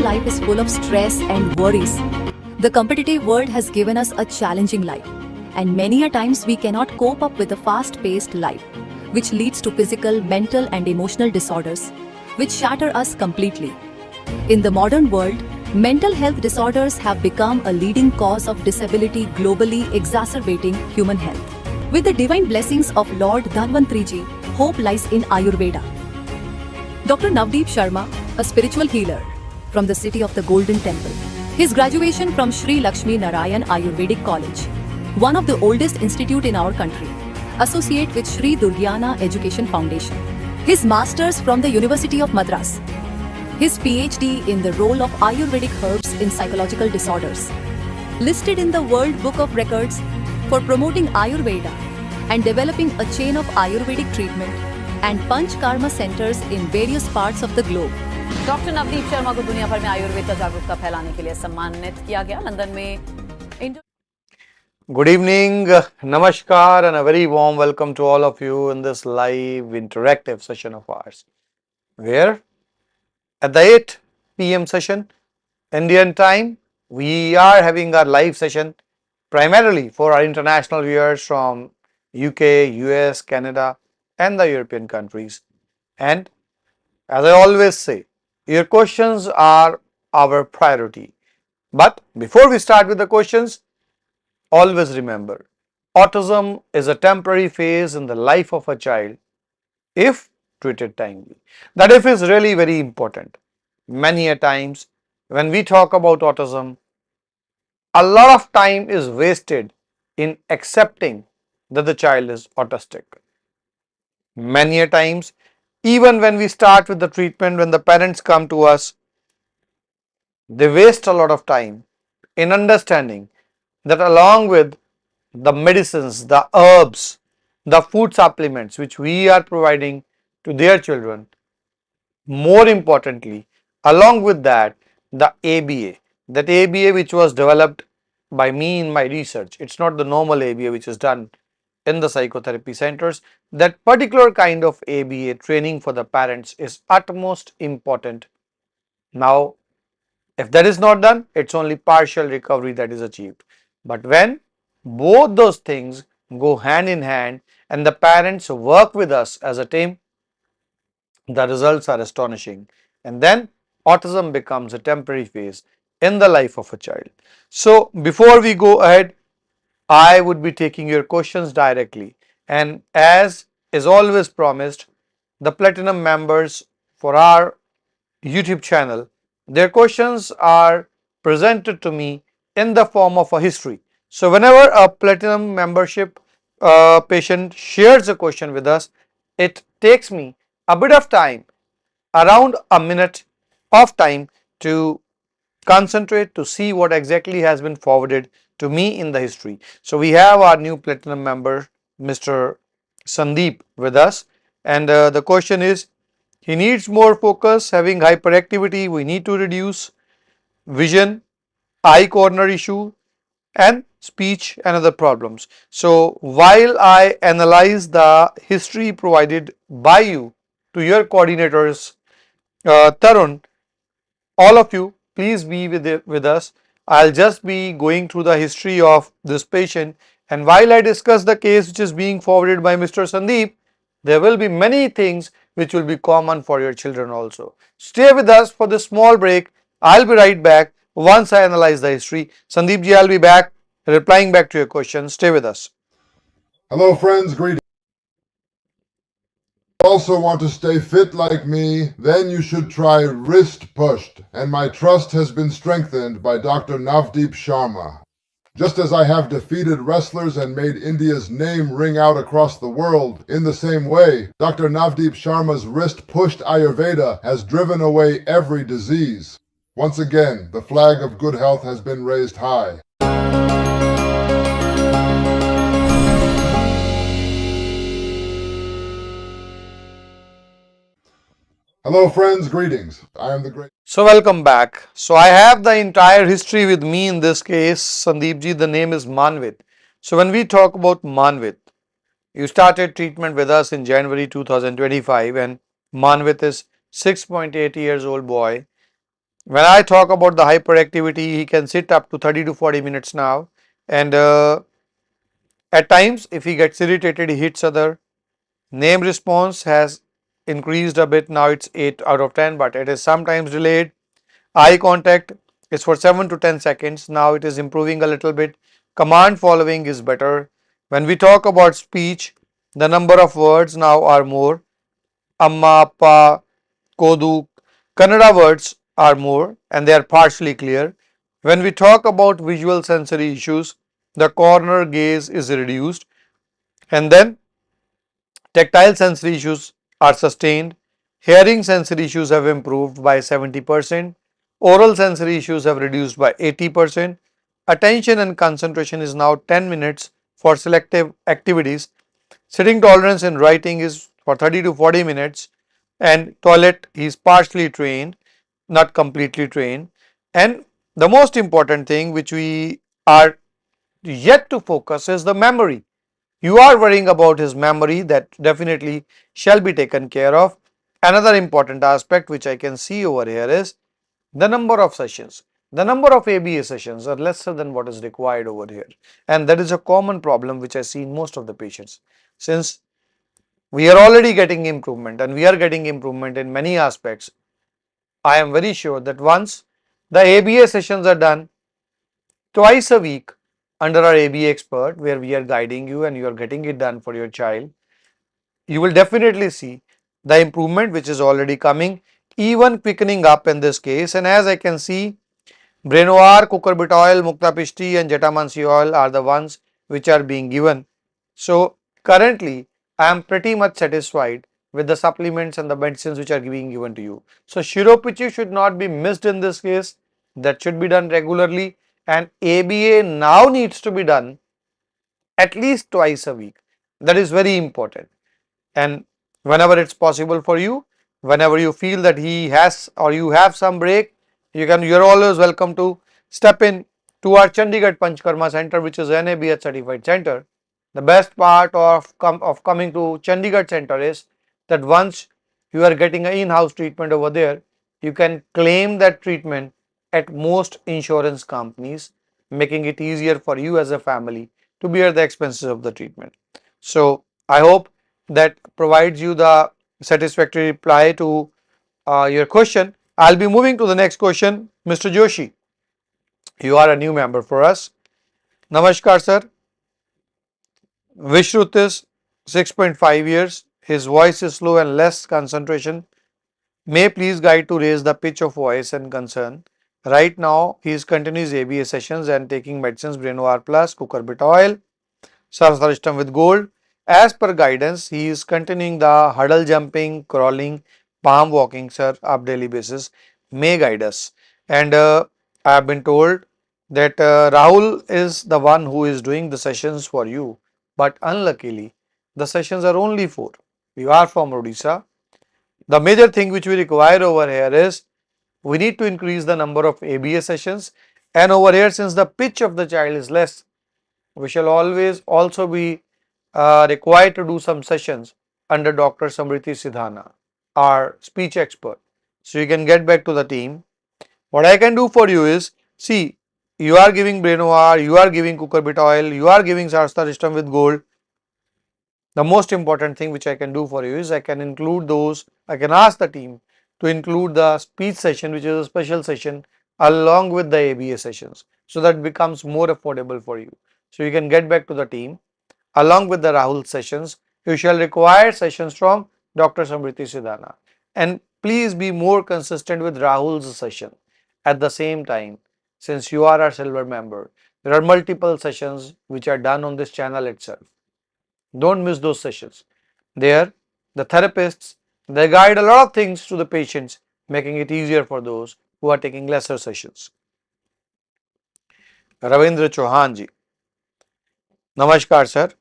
modern life is full of stress and worries. The competitive world has given us a challenging life, and many a times we cannot cope up with a fast-paced life, which leads to physical, mental and emotional disorders, which shatter us completely. In the modern world, mental health disorders have become a leading cause of disability globally, exacerbating human health. With the divine blessings of Lord Dhanvantriji, hope lies in Ayurveda. Dr. Navdeep Sharma, a spiritual healer from the city of the Golden Temple. His graduation from Sri Lakshmi Narayan Ayurvedic College, one of the oldest institute in our country, associate with Sri Durgyana Education Foundation. His masters from the University of Madras. His PhD in the role of Ayurvedic herbs in psychological disorders. Listed in the World Book of Records for promoting Ayurveda and developing a chain of Ayurvedic treatment and Panch Karma centers in various parts of the globe. Doctor Navdeep Sharma को दुनिया भर में आयुर्वेद का जागरूकता फैलाने के लिए सम्मानित किया गया। लंदन में Good evening, namaskar and a very warm welcome to all of you in this live interactive session of ours, where at the 8 p.m. session Indian time we are having our live session primarily for our international viewers from UK, US, Canada and the European countries. And as I always say, your questions are our priority. But before we start with the questions, always remember, autism is a temporary phase in the life of a child if treated timely. That if is really very important. Many a times when we talk about autism, a lot of time is wasted in accepting that the child is autistic. Many a times, even when we start with the treatment, when the parents come to us, they waste a lot of time in understanding that along with the medicines, the herbs, the food supplements which we are providing to their children, more importantly, along with that, the ABA, that ABA which was developed by me in my research, it's not the normal ABA which is done in the psychotherapy centers. That particular kind of ABA training for the parents is utmost important. Now, if that is not done, it's only partial recovery that is achieved. But when both those things go hand in hand and the parents work with us as a team, the results are astonishing. And then autism becomes a temporary phase in the life of a child. So before we go ahead, I would be taking your questions directly. And as is always promised, the platinum members for our YouTube channel, their questions are presented to me in the form of a history. So whenever a platinum membership patient shares a question with us, it takes me a bit of time, around a minute of time, to concentrate to see what exactly has been forwarded to me in the history. So we have our new platinum member, Mr. Sandeep, with us, and the question is, he needs more focus, having hyperactivity, we need to reduce vision, eye corner issue and speech and other problems. So while I analyze the history provided by you to your coordinators, Tarun, all of you please be with us. I'll just be going through the history of this patient, and while I discuss the case which is being forwarded by Mr. Sandeep, there will be many things which will be common for your children also. Stay with us for this small break. I'll be right back once I analyze the history. Sandeep ji, I'll be back replying back to your questions. Stay with us. Hello friends, greetings. Also want to stay fit like me, then you should try Wrist Pushed, and my trust has been strengthened by Dr. Navdeep Sharma. Just as I have defeated wrestlers and made India's name ring out across the world, in the same way, Dr. Navdeep Sharma's Wrist Pushed Ayurveda has driven away every disease. Once again, the flag of good health has been raised high. Hello friends, greetings. I am the great... So welcome back. So I have the entire history with me in this case. Sandeep ji, the name is Manvit. So when we talk about Manvit, you started treatment with us in January 2025, and Manvit is 6.8 years old boy When I talk about the hyperactivity, he can sit up to 30 to 40 minutes now, and at times if he gets irritated, he hits other. Name response has increased a bit, now it's 8 out of 10, but it is sometimes delayed. Eye contact is for 7 to 10 seconds, now it is improving a little bit. Command following is better. When we talk about speech, the number of words now are more. Amma, Appa, Kodu, Kannada words are more and they are partially clear. When we talk about visual sensory issues, the corner gaze is reduced, and then tactile sensory issues are sustained. Hearing sensory issues have improved by 70%. Oral sensory issues have reduced by 80%. Attention and concentration is now 10 minutes for selective activities. Sitting tolerance in writing is for 30 to 40 minutes, and toilet he is partially trained, not completely trained. And the most important thing which we are yet to focus is the memory. You are worrying about his memory, that definitely shall be taken care of. Another important aspect which I can see over here is the number of sessions. The number of ABA sessions are lesser than what is required over here, and that is a common problem which I see in most of the patients. Since we are already getting improvement and we are getting improvement in many aspects, I am very sure that once the ABA sessions are done twice a week under our ABA expert, where we are guiding you and you are getting it done for your child, you will definitely see the improvement which is already coming, even quickening up in this case. And as I can see, Brenoir, cucurbit oil, Mukta Pishti and Jetamansi oil are the ones which are being given. So currently I am pretty much satisfied with the supplements and the medicines which are being given to you. So Shiropichi should not be missed in this case. That should be done regularly, and ABA now needs to be done at least twice a week. That is very important. And whenever it's possible for you, whenever you feel that he has or you have some break, you're always welcome to step in to our Chandigarh Panchkarma Center, which is an NABH certified center. The best part of coming to Chandigarh Center is that once you are getting an in-house treatment over there, you can claim that treatment at most insurance companies, making it easier for you as a family to bear the expenses of the treatment. So I hope that provides you the satisfactory reply to your question. I'll be moving to the next question. Mr. Joshi, you are a new member for us. Namaskar, sir. Vishrut is 6.5 years. His voice is slow and less concentration. May please guide to raise the pitch of voice and concern. Right now, he is continuing his ABA sessions and taking medicines Brenoir Plus, cucurbit oil, Sarsaristam with gold. As per guidance, he is continuing the hurdle jumping, crawling, palm walking, sir, up daily basis. May guide us. And I have been told that Rahul is the one who is doing the sessions for you. But unluckily, the sessions are only 4. You are from Odisha. The major thing which we require over here is we need to increase the number of ABA sessions, and over here, since the pitch of the child is less, we shall always also be required to do some sessions under Dr. Samriti Sidhana, our speech expert. So you can get back to the team. What I can do for you is, see, you are giving Brenoir, you are giving cucurbit oil, you are giving Sarsaristam with gold. The most important thing which I can do for you is I can include those, I can ask the team to include the speech session, which is a special session, along with the ABA sessions, so that it becomes more affordable for you. So you can get back to the team. Along with the Rahul sessions, you shall require sessions from Dr. Samriti Sidhana. And please be more consistent with Rahul's session. At the same time, since you are our silver member, there are multiple sessions which are done on this channel itself. Don't miss those sessions. There, the therapists, they guide a lot of things to the patients, making it easier for those who are taking lesser sessions. Ravindra Chauhan जी, नमस्कार sir.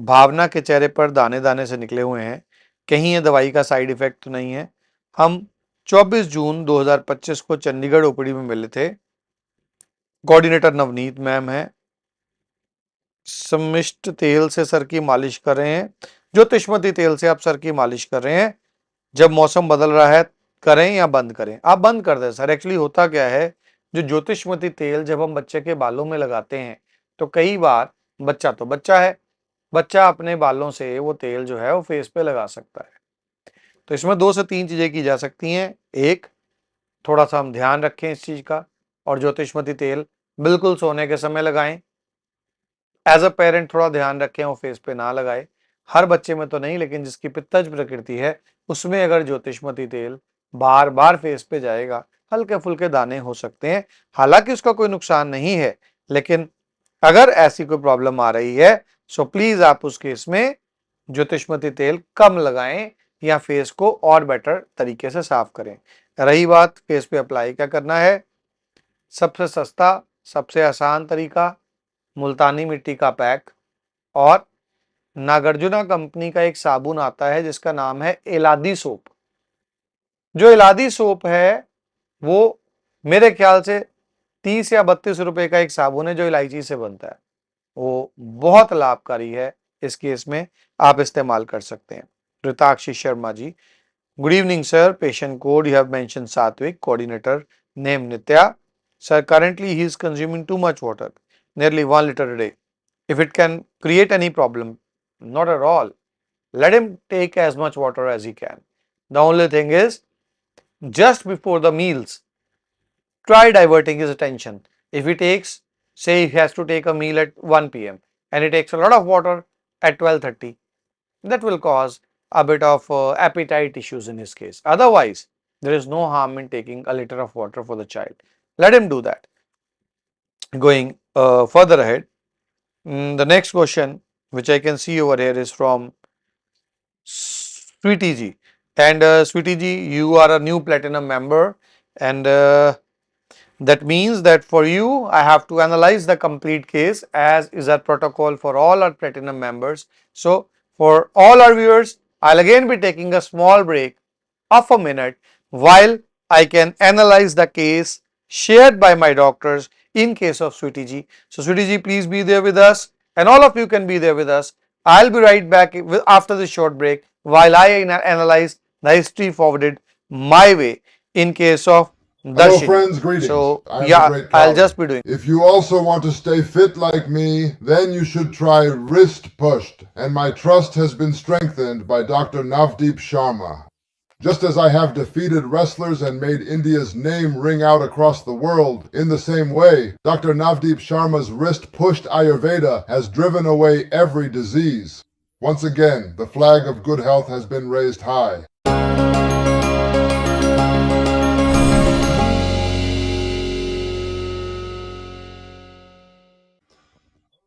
भावना के चेहरे पर दाने दाने से निकले हुए हैं, कहीं ये दवाई का साइड इफेक्ट तो नहीं है. हम 24 जून 2025 को चंडीगढ़ ओपीडी में मिले थे. कोऑर्डिनेटर नवनीत मैम है. समिष्ट तेल से सर की मालिश कर रहे हैं, ज्योतिषमती तेल से आप सर की मालिश कर रहे हैं. जब मौसम बदल रहा है करें या बंद करें? आप बंद कर दें सर। एक्चुअली होता क्या है, जो ज्योतिषमती तेल जब हम बच्चे के बालों में लगाते हैं तो कई बार बच्चा तो बच्चा है, बच्चा अपने बालों से वो तेल जो है वो फेस पे लगा सकता है। तो इसमें 2 से 3 चीजें की जा सकती हैं। एक, थोड़ा सा हम ध्यान रखें इस चीज का, और ज्योतिषमती तेल बिल्कुल सोने के समय लगाएं। एज अ पेरेंट थोड़ा ध्यान रखें वो फेस पे ना लगाए। हर बच्चे में तो नहीं, लेकिन जिसकी पित्तज प्रकृति है उसमें अगर ज्योतिषमती तेल बार बार फेस पे जाएगा, हल्के फुल्के दाने हो सकते हैं। हालांकि उसका कोई नुकसान नहीं है, लेकिन अगर ऐसी कोई प्रॉब्लम आ रही है सो प्लीज आप उस केस में ज्योतिषमती तेल कम लगाएं या फेस को और बेटर तरीके से साफ करें। रही बात फेस पे अप्लाई क्या करना है, सबसे सस्ता, सबसे आसान तरीका मुल्तानी मिट्टी का पैक, और नागार्जुना कंपनी का एक साबुन आता है जिसका नाम है इलादी सोप। जो इलादी सोप है वो मेरे ख्याल से 30 या 32 रुपए का एक साबुन है जो इलायची से बनता है। वो बहुत लाभकारी है, इस केस में आप इस्तेमाल कर सकते हैं। Ritakshi Sharma ji, good evening sir, patient code you have mention Satvik, coordinator name Nitya, sir currently he is consuming too much water, nearly 1 liter a day. If it can create any problem, not at all, let him take as much water as he can. The only thing is, just before the meals, try diverting his attention. If he takes, say he has to take a meal at 1 p.m. and he takes a lot of water at 12:30, that will cause a bit of appetite issues in his case. Otherwise, there is no harm in taking a liter of water for the child. Let him do that. Going further ahead, the next question which I can see over here is from Sweetie Ji. And Sweetie Ji, you are a new platinum member, and that means that for you, I have to analyze the complete case as is our protocol for all our platinum members. So, for all our viewers, I'll again be taking a small break of a minute while I can analyze the case shared by my doctors in case of Sweetie Ji. So, Sweetie Ji, please be there with us, and all of you can be there with us. I'll be right back after this short break while I analyze the history forwarded my way in case of Hello Darshini. friends, greetings. So, I am the yeah, great I'll Kali. just be doing. If you also want to stay fit like me, then you should try Wrist Pushed, and my trust has been strengthened by Dr. Navdeep Sharma. Just as I have defeated wrestlers and made India's name ring out across the world, in the same way, Dr. Navdeep Sharma's wrist-pushed Ayurveda has driven away every disease. Once again, the flag of good health has been raised high.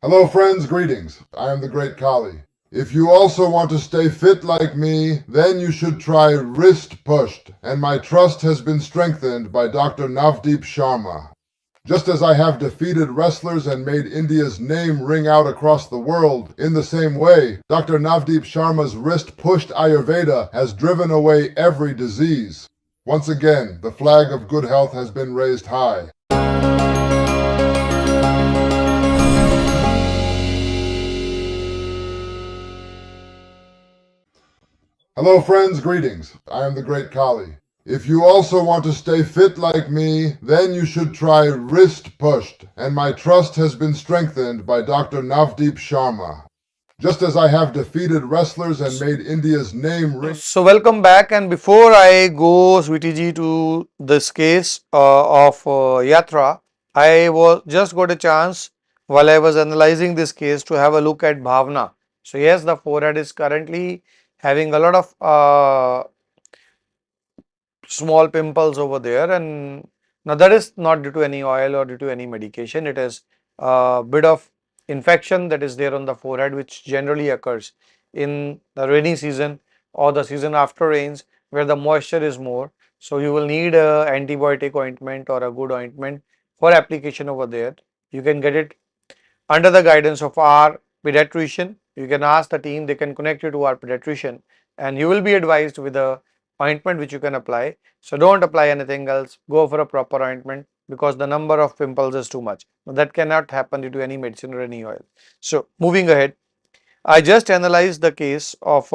Hello friends, greetings. I am the great Kali. If you also want to stay fit like me, then you should try Wrist Pushed, and my trust has been strengthened by Dr. Navdeep Sharma. Just as I have defeated wrestlers and made India's name ring out across the world, in the same way, Dr. Navdeep Sharma's wrist-pushed Ayurveda has driven away every disease. Once again, the flag of good health has been raised high. Hello friends, greetings. I am the great Kali. If you also want to stay fit like me, then you should try Wrist Pushed, and my trust has been strengthened by Dr. Navdeep Sharma. Just as I have defeated wrestlers and made India's name ring. So, welcome back, and before I go, Sweetie Ji, to this case of Yatra, I was just got a chance while I was analyzing this case to have a look at Bhavna. So, yes, the forehead is currently having a lot of small pimples over there, and now that is not due to any oil or due to any medication. It is a bit of infection that is there on the forehead, which generally occurs in the rainy season or the season after rains, where the moisture is more. So you will need a antibiotic ointment or a good ointment for application over there. You can get it under the guidance of our pediatrician. You can ask the team, they can connect you to our pediatrician, and you will be advised with a ointment which you can apply. So don't apply anything else, go for a proper ointment, because the number of pimples is too much. That cannot happen due to any medicine or any oil. So moving ahead, I just analyzed the case of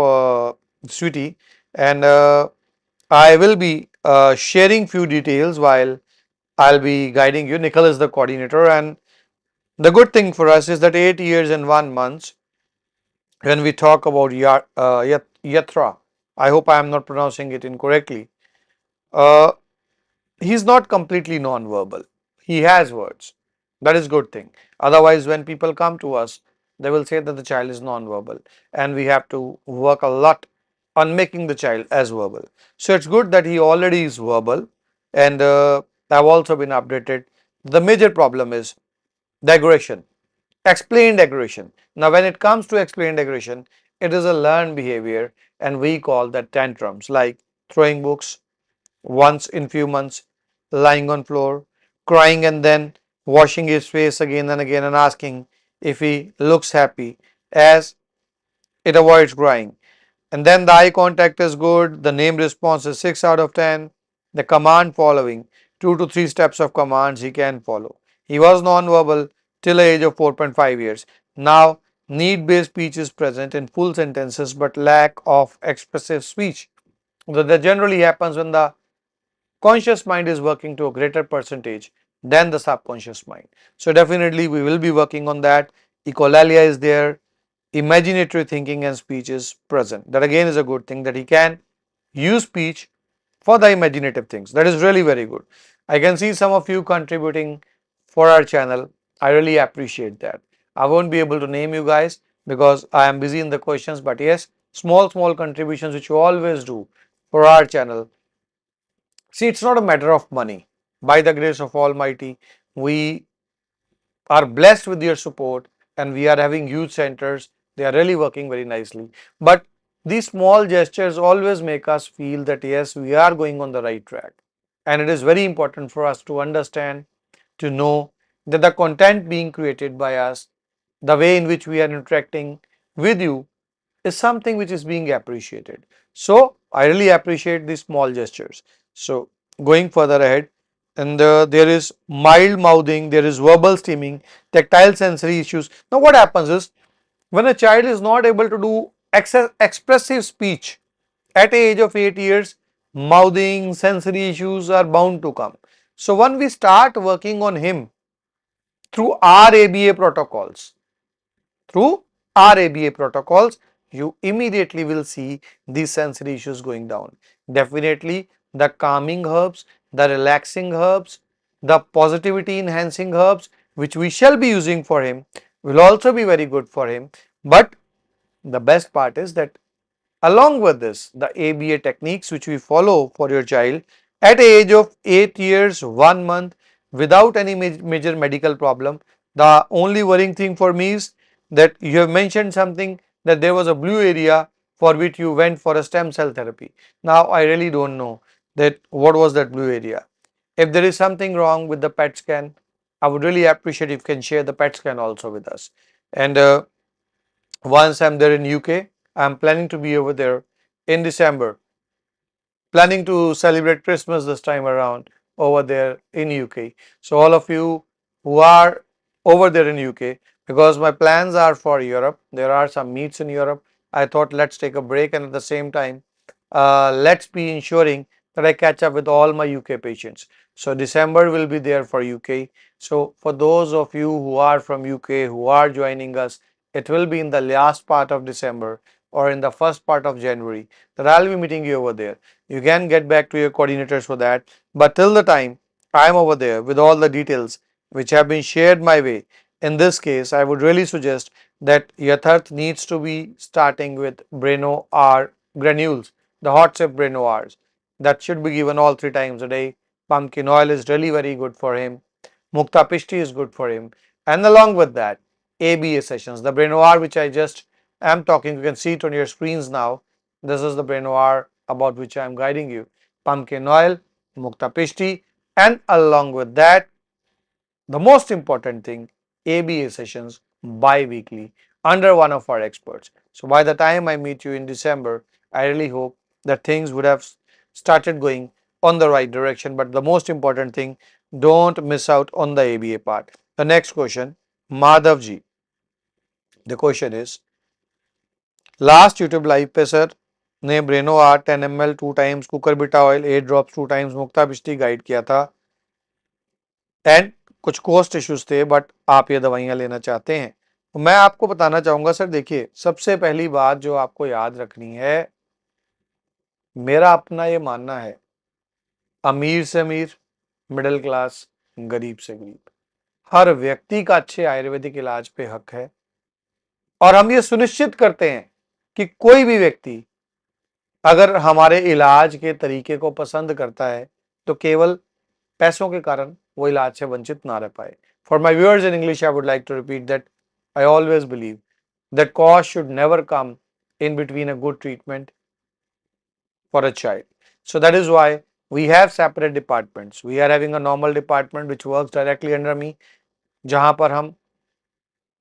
Sweetie, and I will be sharing few details while I'll be guiding you. Nikhil is the coordinator, and the good thing for us is that 8 years and 1 month, when we talk about Yatra, I hope I am not pronouncing it incorrectly. Uh, he's not completely non-verbal. He has words. That is good thing. Otherwise, when people come to us, they will say that the child is non-verbal, and we have to work a lot on making the child as verbal. So it's good that he already is verbal, and I've also been updated. The major problem is the aggression, explained aggression. Now, when it comes to explained aggression, it is a learned behavior, and we call that tantrums, like throwing books once in few months, lying on floor, crying and then washing his face again and again and asking if he looks happy as it avoids crying. And then the eye contact is good, the name response is 6 out of 10, the command following, 2 to 3 steps of commands he can follow. He was non-verbal till the age of 4.5 years. Now, need-based speech is present in full sentences but lack of expressive speech. That generally happens when the conscious mind is working to a greater percentage than the subconscious mind. So definitely we will be working on that. Echolalia is there, imaginatory thinking and speech is present. That again is a good thing, that he can use speech for the imaginative things. That is really very good. I can see some of you contributing for our channel. I really appreciate that. I won't be able to name you guys because I am busy in the questions, but yes, small contributions which you always do for our channel. See, it's not a matter of money. By the grace of Almighty, we are blessed with your support, and we are having huge centers. They are really working very nicely. But these small gestures always make us feel that yes, we are going on the right track. And it is very important for us to understand, to know that the content being created by us, the way in which we are interacting with you, is something which is being appreciated. So I really appreciate these small gestures. So going further ahead, and there is mild mouthing, there is verbal steaming, tactile sensory issues. Now what happens is, when a child is not able to do expressive speech at the age of 8 years, mouthing, sensory issues are bound to come. So when we start working on him through our ABA protocols, through our ABA protocols, you immediately will see these sensory issues going down. Definitely the calming herbs, the relaxing herbs, the positivity enhancing herbs which we shall be using for him will also be very good for him. But the best part is that along with this, the ABA techniques which we follow for your child at the age of 8 years, 1 month, without any major medical problem. The only worrying thing for me is that you have mentioned something, that there was a blue area for which you went for a stem cell therapy. Now I really don't know that what was that blue area. If there is something wrong with the PET scan, I would really appreciate if you can share the PET scan also with us. And once I'm there in UK, I'm planning to be over there in December, planning to celebrate Christmas this time around over there in UK. So all of you who are over there in UK, because my plans are for Europe, there are some meets in Europe. I thought let's take a break, and at the same time, let's be ensuring that I catch up with all my UK patients. So December will be there for UK. So for those of you who are from UK who are joining us, it will be in the last part of December or in the first part of January that I'll be meeting you over there. You can get back to your coordinators for that. But till the time I am over there with all the details which have been shared my way, in this case, I would really suggest that Yatharth needs to be starting with Breno R granules, the hot sip Breno R's. That should be given all 3 times a day. Pumpkin oil is really very good for him. Mukta Pishti is good for him. And along with that, ABA sessions, the Breno R which I just am talking, you can see it on your screens now. This is the Breno R about which I am guiding you. Pumpkin oil, Mukta Pishti, and along with that, the most important thing, ABA sessions bi-weekly under one of our experts. So by the time I meet you in December, I really hope that things would have started going on the right direction. But the most important thing, don't miss out on the ABA part. The next question, Madhavji. The question is, last YouTube live पे sir ने ब्रेनो आर 10 ml 2 times cucurbita oil 8 drops 2 times Mukta Bisti guide किया था and कुछ cost issues थे but आप ये दवाइयां लेना चाहते हैं तो मैं आपको बताना चाहूंगा सर देखिए सबसे पहली बात जो आपको याद रखनी है मेरा अपना ये मानना है अमीर से अमीर मिडिल क्लास गरीब से गरीब हर व्यक्ति का अच्छे आयुर्वेदिक इलाज पे हक है और हम ये सुनिश्चित करते हैं कि कोई भी व्यक्ति अगर हमारे इलाज के तरीके को पसंद करता है तो केवल पैसों के कारण वो इलाज से वंचित ना रह पाए for my viewers in English I would like to repeat that I always believe that cost should never come in between a good treatment for a child. So that is why we have separate departments. We are having a normal department which works directly under me, जहां पर हम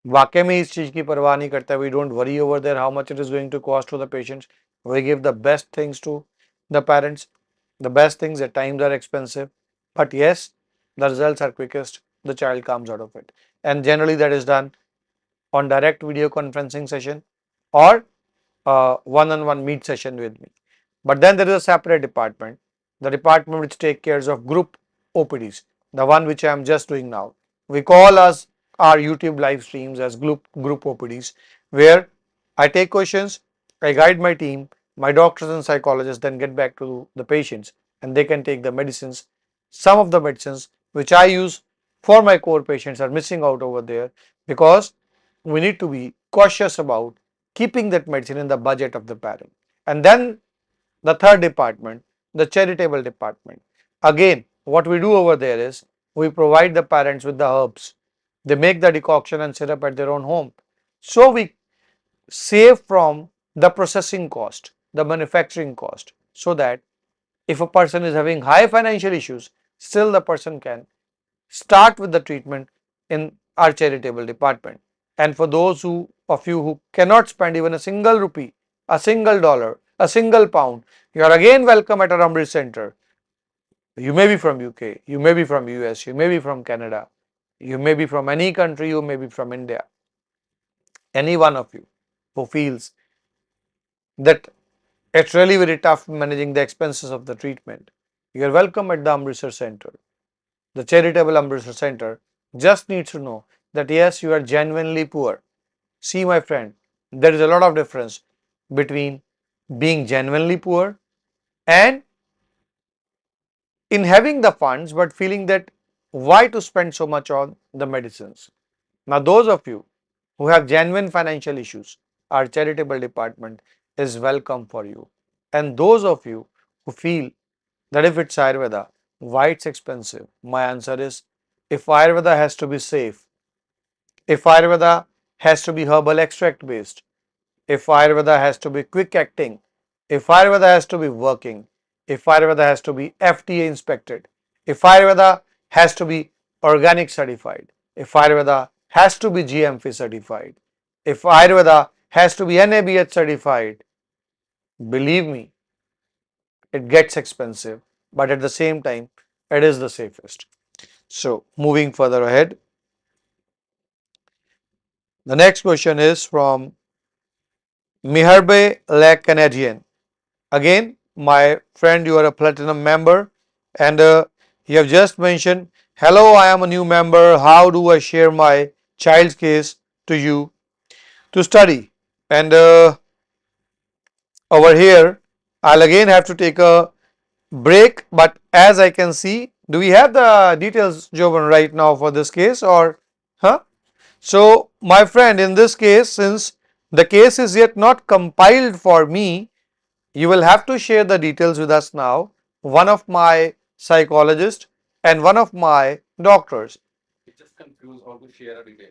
वाकई में इस चीज की परवाह नहीं करते. We don't worry over there how much it is going to cost to the patients. We give the best things to the parents. The best things at times are expensive, but yes, the results are quickest. The child comes out of it, and generally that is done on direct video conferencing session or one-on-one meet session with me. But then there is a separate department, the department which takes care of group OPDs, the one which I am just doing now. We call us our YouTube live streams as group OPDs, where I take questions, I guide my team, my doctors and psychologists then get back to the patients and they can take the medicines. Some of the medicines which I use for my core patients are missing out over there because we need to be cautious about keeping that medicine in the budget of the parent. And then the third department, the charitable department. Again, what we do over there is we provide the parents with the herbs. They make the decoction and syrup at their own home. So we save from the processing cost, the manufacturing cost, so that if a person is having high financial issues, still the person can start with the treatment in our charitable department. And for those of you who cannot spend even a single rupee, a single dollar, a single pound, you are again welcome at our Amrit Center. You may be from UK, you may be from US, you may be from Canada, you may be from any country, you may be from India. Any one of you who feels that it's really very tough managing the expenses of the treatment, you are welcome at the Amritsar Center. The charitable Amritsar Center just needs to know that yes, you are genuinely poor. See my friend, there is a lot of difference between being genuinely poor and in having the funds but feeling that why to spend so much on the medicines. Now those of you who have genuine financial issues, our charitable department is welcome for you. And those of you who feel that if it's Ayurveda, why it's expensive? My answer is if Ayurveda has to be safe, if Ayurveda has to be herbal extract based, if Ayurveda has to be quick acting, if Ayurveda has to be working, if Ayurveda has to be FDA inspected, if Ayurveda has to be organic certified, if Ayurveda has to be GMP certified, if Ayurveda has to be NABH certified, believe me, it gets expensive, but at the same time, it is the safest. So, moving further ahead, the next question is from Miharbe Le Canadian. Again, my friend, you are a platinum member and you have just mentioned, hello, I am a new member. How do I share my child's case to you to study? And over here, I'll again have to take a break. But as I can see, do we have the details, Jovan, right now for this case or, huh? So, my friend, in this case, since the case is yet not compiled for me, you will have to share the details with us now, one of my psychologists and one of my doctors. It's just confused how to share a detail.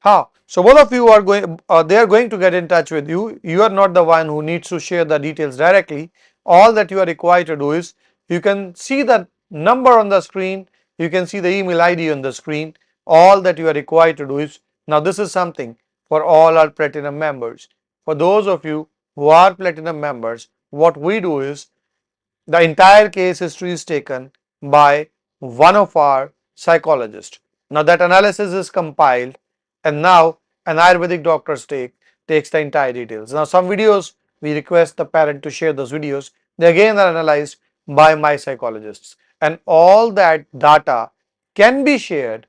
How? So both of you are going, they are going to get in touch with you. You are not the one who needs to share the details directly. All that you are required to do is, you can see the number on the screen, you can see the email ID on the screen. All that you are required to do is, now this is something for all our platinum members. For those of you who are platinum members, what we do is, the entire case history is taken by one of our psychologists. Now that analysis is compiled and now an Ayurvedic doctor's takes the entire details. Now some videos we request the parent to share those videos. They again are analyzed by my psychologists, and all that data can be shared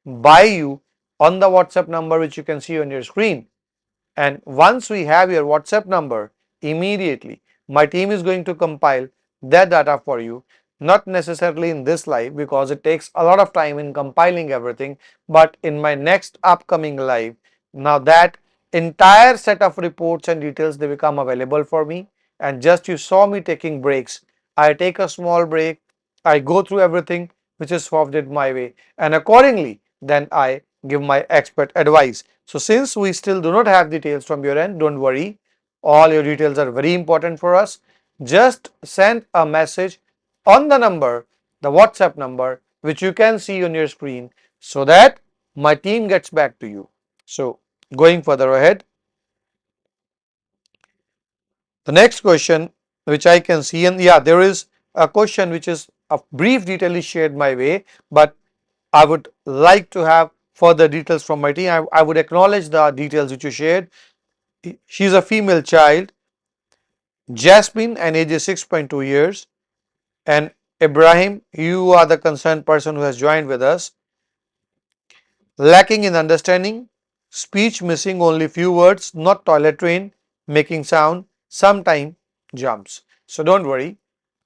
by you on the WhatsApp number which you can see on your screen. And once we have your WhatsApp number, immediately my team is going to compile that data for you, not necessarily in this live because it takes a lot of time in compiling everything, but in my next upcoming live, now that entire set of reports and details, they become available for me. And just you saw me taking breaks, I take a small break, I go through everything which is forwarded my way, and accordingly then I give my expert advice. So since we still do not have details from your end, don't worry, all your details are very important for us. Just send a message on the number, the WhatsApp number which you can see on your screen, so that my team gets back to you. So going further ahead, the next question which I can see, and yeah, there is a question which is a brief detail is shared my way, but I would like to have further details from my team. I would acknowledge the details which you shared. She's a female child, Jasmine, and age is 6.2 years. And Ibrahim, you are the concerned person who has joined with us. Lacking in understanding, speech missing only few words, not toilet trained, making sound, sometime jumps. So don't worry,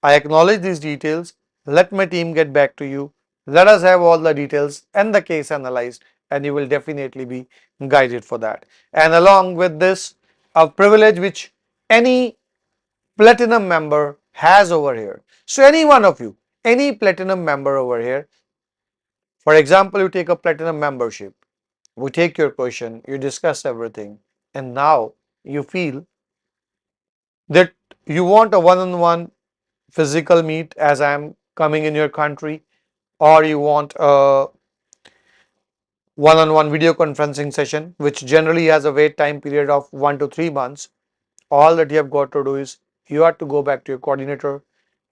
I acknowledge these details. Let my team get back to you. Let us have all the details and the case analyzed, and you will definitely be guided for that. And along with this, a privilege which any platinum member has over here. So any one of you, any platinum member over here, for example, you take a platinum membership, we take your question, you discuss everything, and now you feel that you want a one-on-one physical meet as I am coming in your country, or you want a one-on-one video conferencing session which generally has a wait time period of 1 to 3 months. All that you have got to do is you have to go back to your coordinator,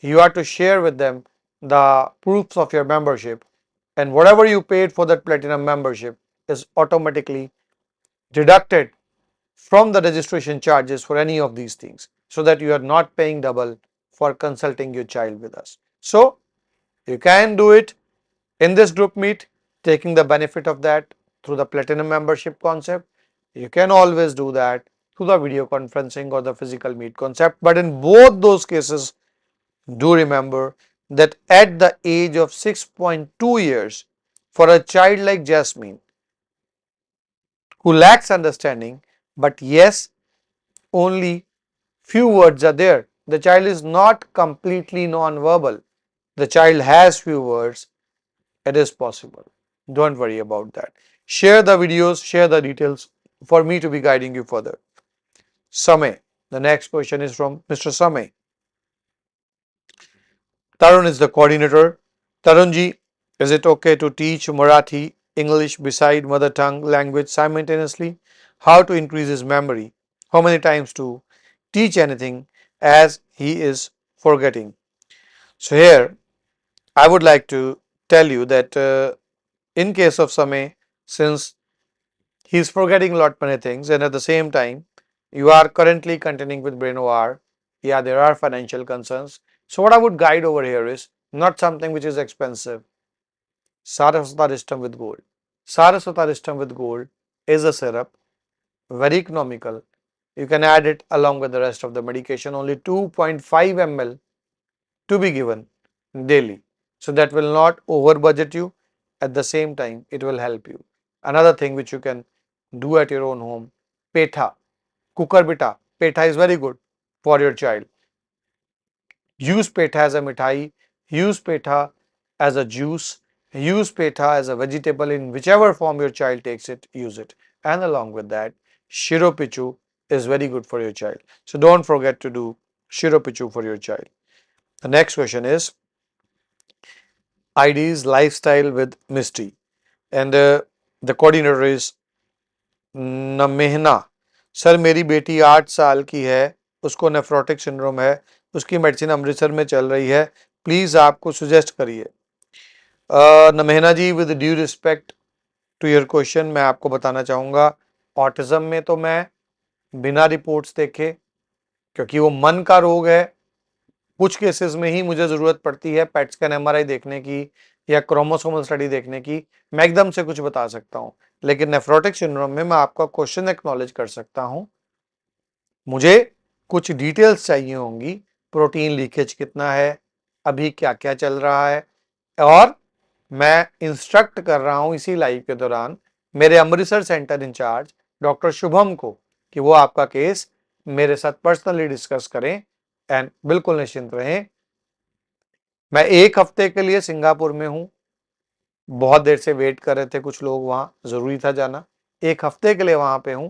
you have to share with them the proofs of your membership, and whatever you paid for that platinum membership is automatically deducted from the registration charges for any of these things, so that you are not paying double for consulting your child with us. So you can do it in this group meet, taking the benefit of that through the platinum membership concept. You can always do that through the video conferencing or the physical meet concept. But in both those cases, do remember that at the age of 6.2 years, for a child like Jasmine who lacks understanding, but yes, only few words are there. The child is not completely non-verbal. The child has few words. It is possible. Don't worry about that. Share the videos, share the details for me to be guiding you further. Samay. The next question is from Mr. Samay. Tarun is the coordinator. Tarunji, is it okay to teach Marathi, English beside mother tongue language simultaneously? How to increase his memory? How many times to teach anything as he is forgetting? So here I would like to tell you that in case of Samay, since he is forgetting a lot many things, and at the same time you are currently contending with brain OR, yeah, there are financial concerns. So what I would guide over here is not something which is expensive. Saraswata with gold. Saraswata with gold is a syrup, very economical. You can add it along with the rest of the medication, only 2.5 ml to be given daily. So that will not over budget you. At the same time, it will help you. Another thing which you can do at your own home, petha, kukurbita. Petha is very good for your child. Use petha as a mithai, use petha as a juice, use petha as a vegetable in whichever form your child takes it, use it. And along with that, shiropichu is very good for your child. So don't forget to do shiropichu for your child. The next question is ID's lifestyle with mystery, and the coordinator is Namehna. Sir मेरी बेटी 8 साल की है, उसको nephrotic syndrome है, उसकी medicine Amritsar में चल रही है, प्लीज़ आपको सुजेस्ट करिए. Namehna ji, with due respect to your question, मैं आपको बताना चाहूँगा ऑटिज्म में तो मैं बिना रिपोर्ट्स देखे क्योंकि वो मन का रोग है। कुछ केसेस में ही मुझे जरूरत पड़ती है पेट स्कैन एमआरआई देखने की या क्रोमोसोमल स्टडी देखने की, मैं एकदम से कुछ बता सकता हूं। लेकिन नेफ्रोटिक सिंड्रोम में मैं आपका क्वेश्चन एक्नॉलेज कर सकता हूं, मुझे कुछ डिटेल्स चाहिए होंगी, प्रोटीन लीकेज कितना है, अभी क्या क्या चल रहा है, और मैं इंस्ट्रक्ट कर रहा हूं इसी लाइव के दौरान मेरे Amritsar centre in charge doctor Shubham को कि वो आपका केस मेरे साथ पर्सनली डिस्कस करें। एंड बिल्कुल निश्चिंत रहें, मैं 1 हफ्ते के लिए सिंगापुर में हूं। बहुत देर से वेट कर रहे थे कुछ लोग, वहां जरूरी था जाना। 1 हफ्ते के लिए वहां पे हूं।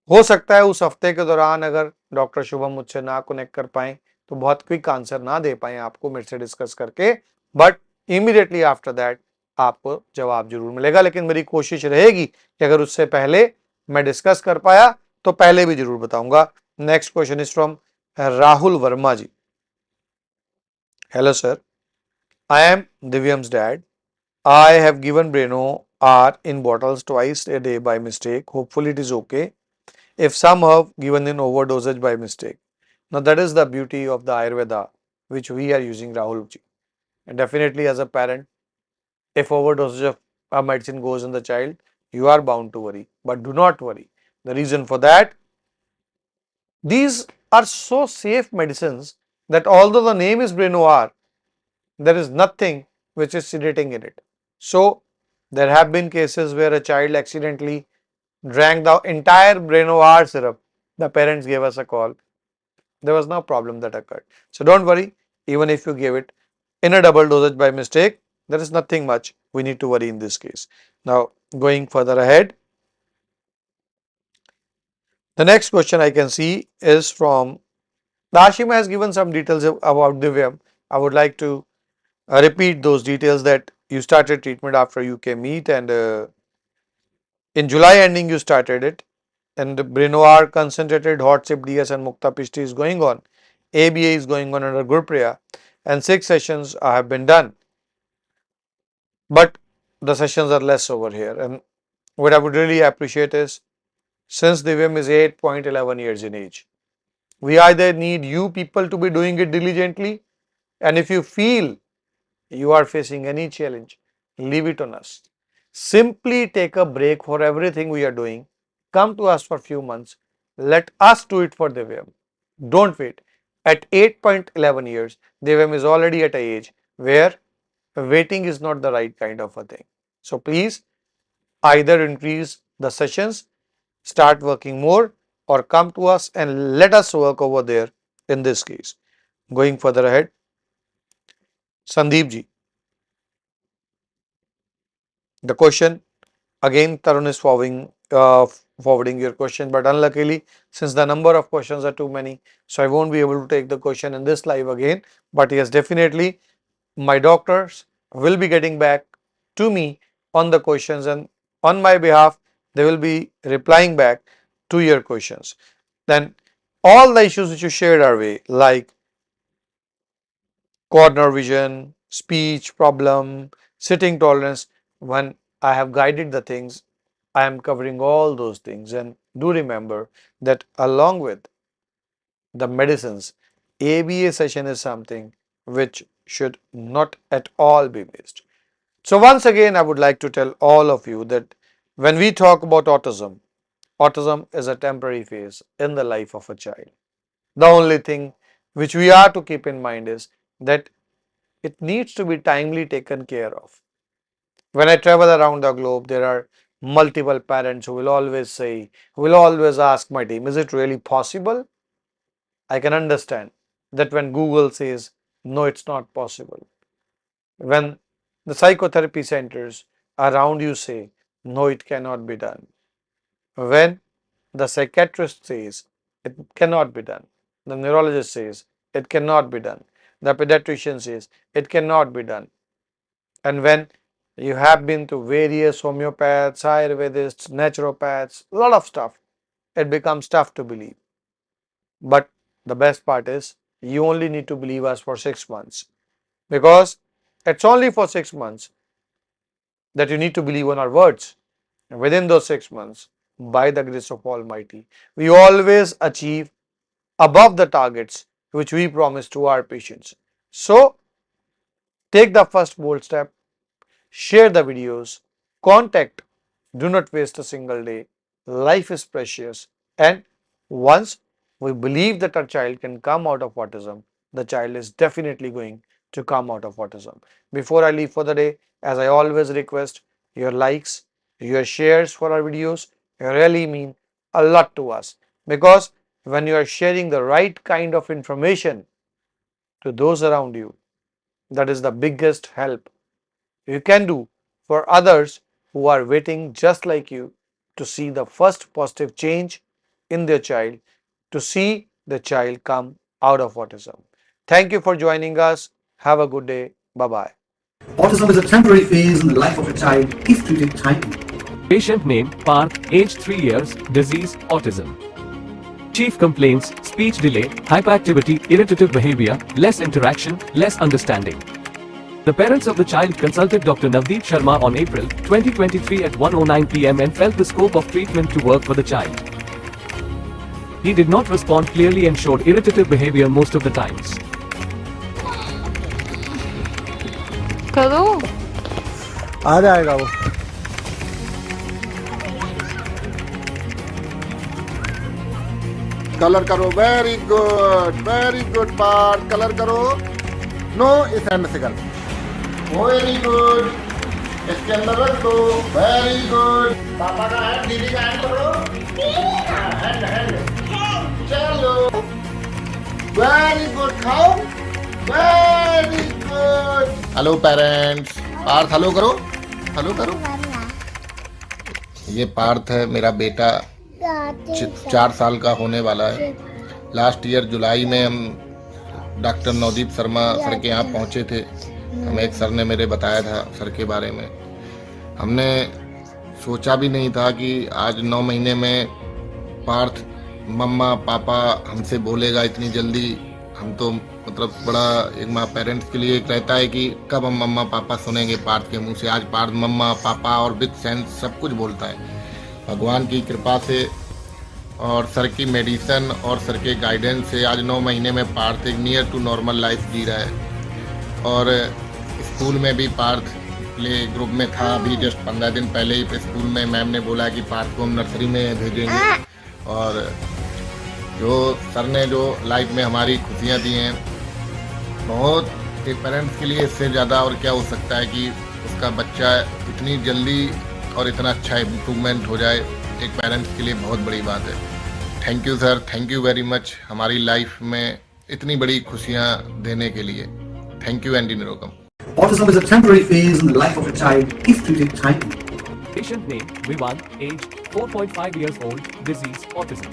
हो सकता है उस हफ्ते के दौरान अगर डॉक्टर शुभम मुझसे ना कनेक्ट कर पाए तो बहुत क्विक आंसर ना दे पाए आपको मेरे से डिस्कस करके, बट इमीडिएटली आफ्टर दैट आपको जवाब जरूर मिलेगा। लेकिन मेरी कोशिश रहेगी कि अगर उससे पहले मैं डिस्कस कर पाया तो पहले भी जरूर बताऊंगा। Next question is from Rahul Varma ji. Hello sir, I am Divyam's dad. I have given Breno R in bottles twice a day by mistake. Hopefully it is okay. If some have given in overdosage by mistake. Now that is the beauty of the Ayurveda which we are using, Rahul ji. And definitely as a parent, if overdosage of a medicine goes in the child, you are bound to worry. But do not worry. The reason for that, these are so safe medicines that although the name is Breno R, there is nothing which is sedating in it. So there have been cases where a child accidentally drank the entire Brenovar syrup. The parents gave us a call. There was no problem that occurred. So don't worry, even if you gave it in a double dosage by mistake, there is nothing much we need to worry in this case. Now going further ahead, the next question I can see is from Dashima has given some details about Divyam. I would like to repeat those details that you started treatment after UK meet and in July ending you started it, and the Brenoir concentrated hot sip DS and Mukta Pishti is going on. ABA is going on under Gurpriya and 6 sessions have been done. But the sessions are less over here, and what I would really appreciate is since Divyam is 8.11 years in age, we either need you people to be doing it diligently, and if you feel you are facing any challenge, leave it on us. Simply take a break for everything we are doing. Come to us for a few months. Let us do it for Divyam. Don't wait. At 8.11 years, Divyam is already at an age where waiting is not the right kind of a thing. So please either increase the sessions, start working more, or come to us and let us work over there in this case. Going further ahead, Sandeep ji, the question again, Tarun is forwarding your question, but unluckily, since the number of questions are too many, so I won't be able to take the question in this live again. But yes, definitely, my doctors will be getting back to me on the questions, and on my behalf, they will be replying back to your questions. Then, all the issues which you shared our way, like corner vision, speech problem, sitting tolerance, when I have guided the things, I am covering all those things. And do remember that along with the medicines, ABA session is something which should not at all be missed. So once again, I would like to tell all of you that when we talk about autism, autism is a temporary phase in the life of a child. The only thing which we are to keep in mind is that it needs to be timely taken care of. When I travel around the globe, there are multiple parents who will always say, who will always ask my team, is it really possible? I can understand that when Google says, no, it's not possible. When the psychotherapy centers around you say, no, it cannot be done. When the psychiatrist says, it cannot be done. The neurologist says, it cannot be done. The pediatrician says, it cannot be done. And when you have been to various homeopaths, Ayurvedists, naturopaths, a lot of stuff, it becomes tough to believe. But the best part is you only need to believe us for 6 months, because it's only for 6 months that you need to believe on our words. And within those 6 months, by the grace of Almighty, we always achieve above the targets which we promise to our patients. So, take the first bold step, share the videos, contact, do not waste a single day. Life is precious, and once we believe that our child can come out of autism, the child is definitely going to come out of autism. Before I leave for the day, as I always request, your likes, your shares for our videos really mean a lot to us, because when you are sharing the right kind of information to those around you, that is the biggest help you can do for others who are waiting just like you to see the first positive change in their child, to see the child come out of autism. Thank you for joining us. Have a good day. Bye bye. Autism is a temporary phase in the life of a child if treated timely. Patient name Parth, age 3 years, disease autism. Chief complaints: speech delay, hyperactivity, irritative behavior, less interaction, less understanding. The parents of the child consulted Dr. Navdeep Sharma on April 2023 at 1:09 p.m. and felt the scope of treatment to work for the child. He did not respond clearly and showed irritative behavior most of the times. करो आ जाएगा वो. Colour करो. Very good part. Colour करो. No, इस hand से कर. Very good. इसके अंदर रख दो. Very good. पापा का हैंड, दीदी का हैंड करो. हैंड. चलो. Very good. खाओ. Very good. Hello parents. Parth hello करो. हेलो करो. ये पार्थ है, मेरा बेटा, 4 साल का होने वाला है. लास्ट ईयर जुलाई में हम डॉक्टर नवदीप शर्मा सर के यहाँ पहुँचे थे. हमें एक सर ने मेरे बताया था सर के बारे में. हमने सोचा भी नहीं था कि आज 9 महीने में पार्थ मम्मा पापा हमसे बोलेगा इतनी जल्दी. हम तो मतलब बड़ा एक माँ पेरेंट्स के लिए एक रहता है कि कब हम मम्मा पापा सुनेंगे पार्थ के मुंह से. आज पार्थ मम्मा पापा और विद सेंस सब कुछ बोलता है. भगवान की कृपा से और सर की मेडिसिन और सर के गाइडेंस से आज 9 महीने में पार्थ एक नियर टू नॉर्मल लाइफ जी रहा है. और स्कूल में भी पार्थ प्ले ग्रुप में था. अभी जस्ट 15 दिन पहले ही स्कूल में मैम ने बोला कि पार्थ को हम नर्सरी में भेजेंगे. और जो सर ने जो लाइफ में हमारी खुशियाँ दी हैं, बहुत एक पेरेंट्स के लिए इससे ज़्यादा और क्या हो सकता है कि उसका बच्चा इतनी जल्दी और इतना अच्छा इम्प्रूवमेंट हो जाए. एक पेरेंट्स के लिए बहुत बड़ी बात है. Thank you sir, thank you very much हमारी लाइफ में इतनी बड़ी खुशियाँ देने के लिए. Thank you Andy Nirogam. Autism is a temporary phase in the life of a child if treated timely. Patient name Vivan, age 4.5 years old, disease autism.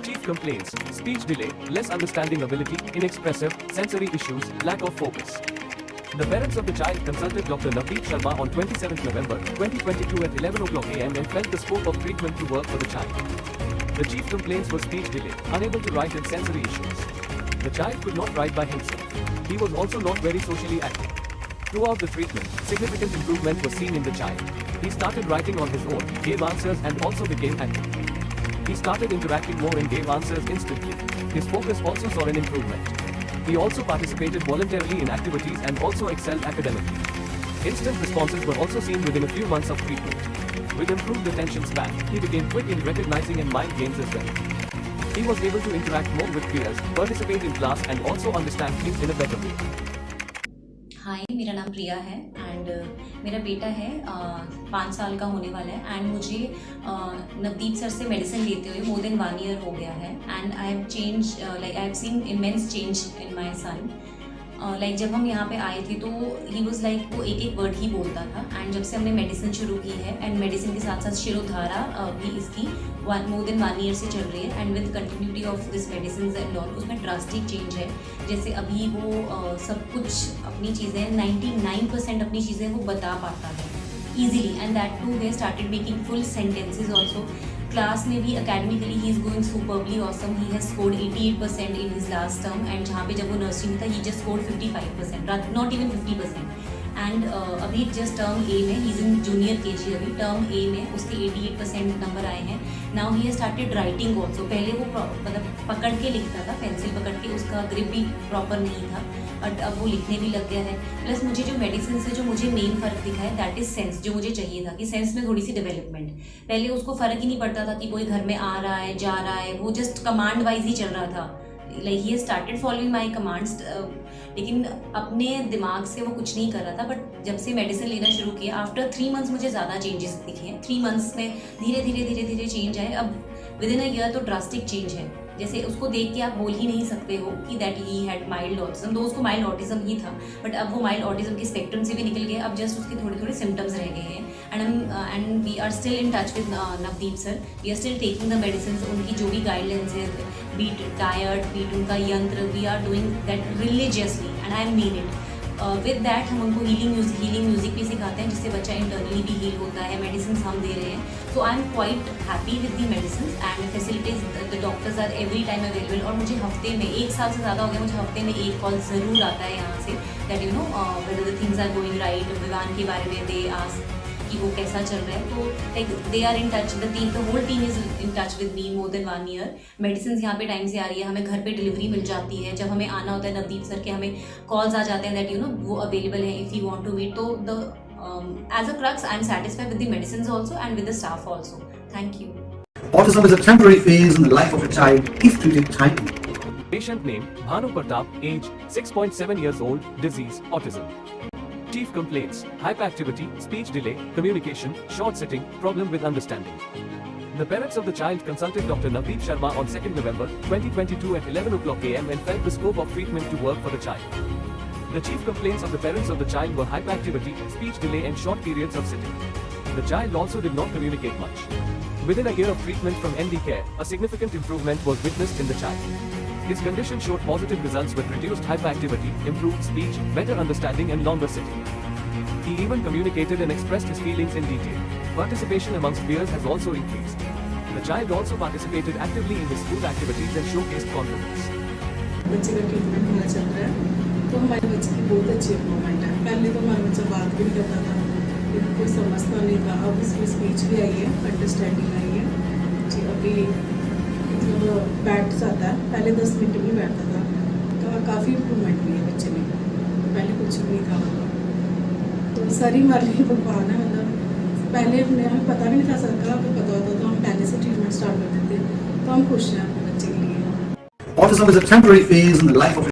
Chief complaints: speech delay, less understanding ability, inexpressive, sensory issues, lack of focus. The parents of the child consulted Dr. Navdeep Sharma on 27th November 2022 at 11:00 a.m. and felt the scope of treatment to work for the child. The chief complaints were speech delay, unable to write, and sensory issues. The child could not write by himself. He was also not very socially active. Throughout the treatment, significant improvement was seen in the child. He started writing on his own, gave answers, and also became active. He started interacting more and gave answers instantly. His focus also saw an improvement. He also participated voluntarily in activities and also excelled academically. Instant responses were also seen within a few months of treatment. With improved attention span, he became quick in recognizing and mind games as well. He was able to interact more with peers, participate in class, and also understand things in a better way. हाय, मेरा नाम प्रिया है and मेरा बेटा है 5 साल का होने वाला है. एंड मुझे नवदीप सर से मेडिसिन लेते हुए मोर देन 1 ईयर हो गया है. And I have change like I have seen immense change in my son. Like जब हम यहाँ पे आए थे तो ही वॉज लाइक वो एक वर्ड ही बोलता था. एंड जब से हमने मेडिसिन शुरू की है एंड मेडिसिन के साथ साथ शिरोधारा भी इसकी मोर देन 1 ईयर से चल रही है. And with continuity of this medicine and all उसमें ड्रास्टिक चेंज है. जैसे अभी वो सब कुछ अपनी चीज़ें 99% अपनी चीज़ें वो बता पाता है easily. And that too they started making full sentences also. Class में भी academically he is going superbly awesome. He has scored 88% in his last term. And जहाँ पे जब वो नर्सरी में था he just scored 55%, not even 50%. And अभी just term A में he is in junior LKG अभी, टर्म ए में उसके 88% नंबर आए हैं। Now he started writing also. पहले वो मतलब पकड़ के लिखता था, पेंसिल पकड़ के, उसका ग्रिप भी प्रॉपर नहीं था, बट अब वो लिखने भी लग गया है। प्लस मुझे जो मेडिसिन से जो मुझे मेन फ़र्क दिखा है दैट इज़ सेंस, जो मुझे चाहिए था कि सेंस में थोड़ी सी डेवलपमेंट। पहले उसको फ़र्क ही नहीं पड़ता था कि कोई घर में आ रहा है जा रहा है, वो जस्ट कमांड वाइज ही चल रहा था। Like he started following my commands, लेकिन अपने दिमाग से वो कुछ नहीं कर रहा था। बट जब से मेडिसिन लेना शुरू किया, आफ्टर 3 मंथ्स मुझे ज़्यादा चेंजेस दिखे हैं। 3 मंथ्स में धीरे धीरे चेंज आए। अब विद इन अ ईयर तो ड्रास्टिक चेंज है। जैसे उसको देख के आप बोल ही नहीं सकते हो कि that he had mild autism, तो उसको माइल्ड ऑटिज्म ही था, बट अब वो माइल्ड ऑटिज्म के स्पेक्ट्रम से भी निकल गया। अब जस्ट उसके थोड़े सिम्टम्स रह गए हैं। And we are still in touch with Navdeep sir. We are still taking the medicine. उनकी जो भी गाइडलाइंस है, बीट डायट, बीट उनका यंत्र, we are doing that religiously and I mean it. With that हम उनको हीलिंग म्यूजिक भी सिखाते हैं, जिससे बच्चा इंटरनली भी हील होता है। मेडिसिन हम दे रहे हैं। So I am quite happy with the medicine and facilities. The doctors are every time available. और मुझे हफ्ते में, 1 साल से ज़्यादा हो गया, मुझे हफ्ते में 1 कॉल ज़रूर आता है यहाँ से, that you know whether the things are going right. Vivaan के बारे में दे आस्क कि वो कैसा चल रहा है। तो like they are in touch, the whole team is in touch with me more than 1 year. Medicine यहाँ पे टाइम से आ रही है, हमें घर पे डिलीवरी मिल जाती है। जब हमें आना होता है नवदीप सर के, हमें कॉल्स आ जाते हैं दैट यू नो वो अवेलेबल है if you want to meet. तो the edge a crux I am satisfied with the medicine also and with the staff also. Thank you. Autism is a temporary phase in the life of a child if treated timely. Patient name Bhanu Pratap, age 6.7 years old, disease autism. Chief complaints: hyperactivity, speech delay, communication, short sitting, problem with understanding. The parents of the child consulted Dr. Navdeep Sharma on 2nd November 2022 at 11 AM and felt the scope of treatment to work for the child. The chief complaints of the parents of the child were hyperactivity, speech delay and short periods of sitting. The child also did not communicate much. Within a year of treatment from ND Care, a significant improvement was witnessed in the child. His condition showed positive results with reduced hyperactivity, improved speech, better understanding and longer sitting. He even communicated and expressed his feelings in detail. Participation amongst peers has also increased. The child also participated actively in his school activities and showcased confidence. बच्चे का treatment हमारा चल रहा है, तो हमारे बच्चे की बहुत अच्छी इम्प्रूवमेंट है। पहले तो हमारा बच्चा बात भी नहीं करता था, कोई समझता नहीं था। अब इसमें स्पीच भी आई है, अंडरस्टैंडिंग आई है जी। अभी मतलब बैठ जाता है, पहले 10 मिनट भी बैठता था। काफ़ी इम्प्रूवमेंट हुई है बच्चे में, पहले कुछ भी नहीं था। तो सारी हमारी भगवान है। मतलब पहले हमें पता भी नहीं था, सरकार को पता होता तो हम पहले से ट्रीटमेंट स्टार्ट कर देते। तो हम खुश हैं अपने बच्चे के लिए। Autism is a temporary phase in the life of